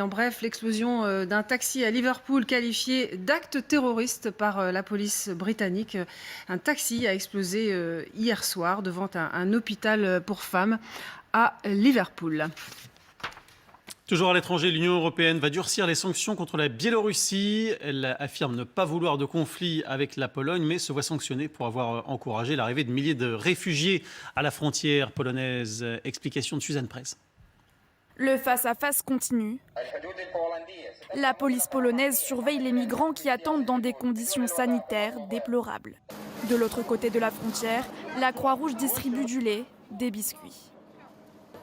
En bref, l'explosion d'un taxi à Liverpool qualifié d'acte terroriste par la police britannique. Un taxi a explosé hier soir devant un hôpital pour femmes à Liverpool. Toujours à l'étranger, l'Union européenne va durcir les sanctions contre la Biélorussie. Elle affirme ne pas vouloir de conflit avec la Pologne, mais se voit sanctionnée pour avoir encouragé l'arrivée de milliers de réfugiés à la frontière polonaise. Explication de Suzanne Press. Le face-à-face continue. La police polonaise surveille les migrants qui attendent dans des conditions sanitaires déplorables. De l'autre côté de la frontière, la Croix-Rouge distribue du lait, des biscuits.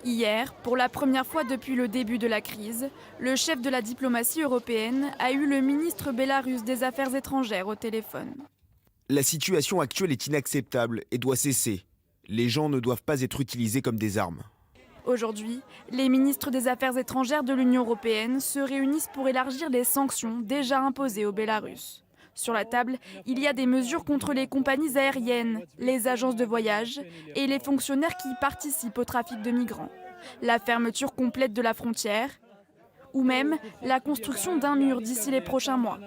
Hier, pour la première fois depuis le début de la crise, le chef de la diplomatie européenne a eu le ministre bélarusse des Affaires étrangères au téléphone. La situation actuelle est inacceptable et doit cesser. Les gens ne doivent pas être utilisés comme des armes. Aujourd'hui, les ministres des Affaires étrangères de l'Union européenne se réunissent pour élargir les sanctions déjà imposées au Bélarus. Sur la table, il y a des mesures contre les compagnies aériennes, les agences de voyage et les fonctionnaires qui participent au trafic de migrants. La fermeture complète de la frontière ou même la construction d'un mur d'ici les prochains mois.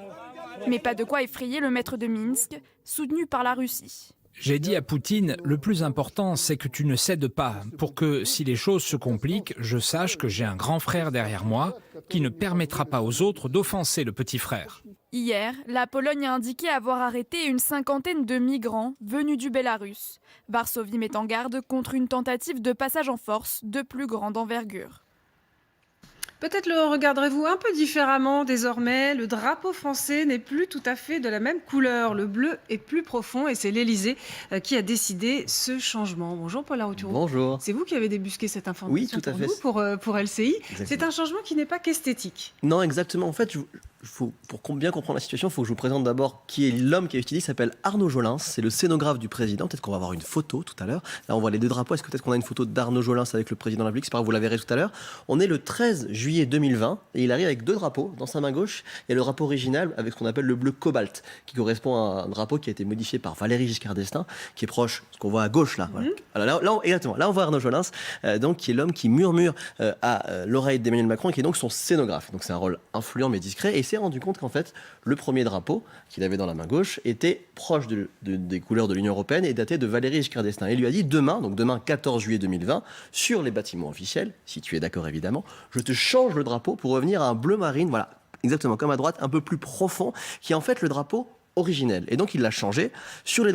Mais pas de quoi effrayer le maître de Minsk, soutenu par la Russie. J'ai dit à Poutine, le plus important, c'est que tu ne cèdes pas, pour que, si les choses se compliquent, je sache que j'ai un grand frère derrière moi qui ne permettra pas aux autres d'offenser le petit frère. Hier, la Pologne a indiqué avoir arrêté une cinquantaine de migrants venus du Bélarus. Varsovie met en garde contre une tentative de passage en force de plus grande envergure. Peut-être le regarderez-vous un peu différemment désormais. Le drapeau français n'est plus tout à fait de la même couleur. Le bleu est plus profond et c'est l'Élysée qui a décidé ce changement. Bonjour Paul Aruturo. Bonjour. C'est vous qui avez débusqué cette information Oui, tout à fait. pour LCI. Exactement. C'est un changement qui n'est pas qu'esthétique. Non, exactement. En fait, pour bien comprendre la situation, il faut que je vous présente d'abord qui est l'homme qui a utilisé. Il s'appelle Arnaud Jolins. C'est le scénographe du président. Peut-être qu'on va avoir une photo tout à l'heure. Là, on voit les deux drapeaux. Est-ce que peut-être qu'on a une photo d'Arnaud Jolins avec le président de la République? C'est pas grave, vous la verrez tout à l'heure. On est le 13 juillet 2020 et il arrive avec deux drapeaux. Dans sa main gauche, il y a le drapeau original avec ce qu'on appelle le bleu cobalt, qui correspond à un drapeau qui a été modifié par Valéry Giscard d'Estaing, qui est proche, ce qu'on voit à gauche là. Voilà. Alors exactement. Là, on voit Arnaud Jolins, donc qui est l'homme qui murmure à l'oreille d'Emmanuel Macron et qui est donc son scénographe. Donc c'est un rôle influent mais discret. Et il s'est rendu compte qu'en fait, le premier drapeau qu'il avait dans la main gauche était proche des couleurs de l'Union européenne et daté de Valéry Giscard d'Estaing. Et il lui a dit demain 14 juillet 2020, sur les bâtiments officiels, si tu es d'accord évidemment, je te change le drapeau pour revenir à un bleu marine, voilà, exactement comme à droite, un peu plus profond, qui est en fait le drapeau originel. Et donc il l'a changé sur les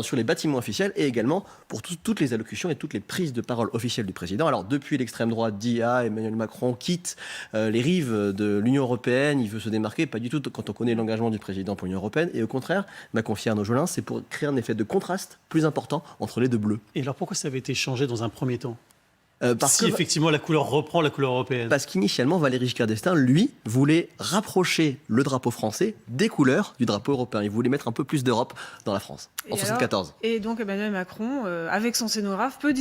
sur les bâtiments officiels et également pour toutes les allocutions et toutes les prises de parole officielles du président. Alors depuis, l'extrême droite dit Emmanuel Macron quitte les rives de l'Union européenne, il veut se démarquer, pas du tout quand on connaît l'engagement du président pour l'Union européenne. Et au contraire, m'a confié Arnaud Jolins, c'est pour créer un effet de contraste plus important entre les deux bleus. Et alors pourquoi ça avait été changé dans un premier temps? Parce si que effectivement la couleur reprend la couleur européenne. Parce qu'initialement, Valéry Giscard d'Estaing, lui, voulait rapprocher le drapeau français des couleurs du drapeau européen. Il voulait mettre un peu plus d'Europe dans la France, en 1974. Et donc Emmanuel Macron, avec son scénographe, peut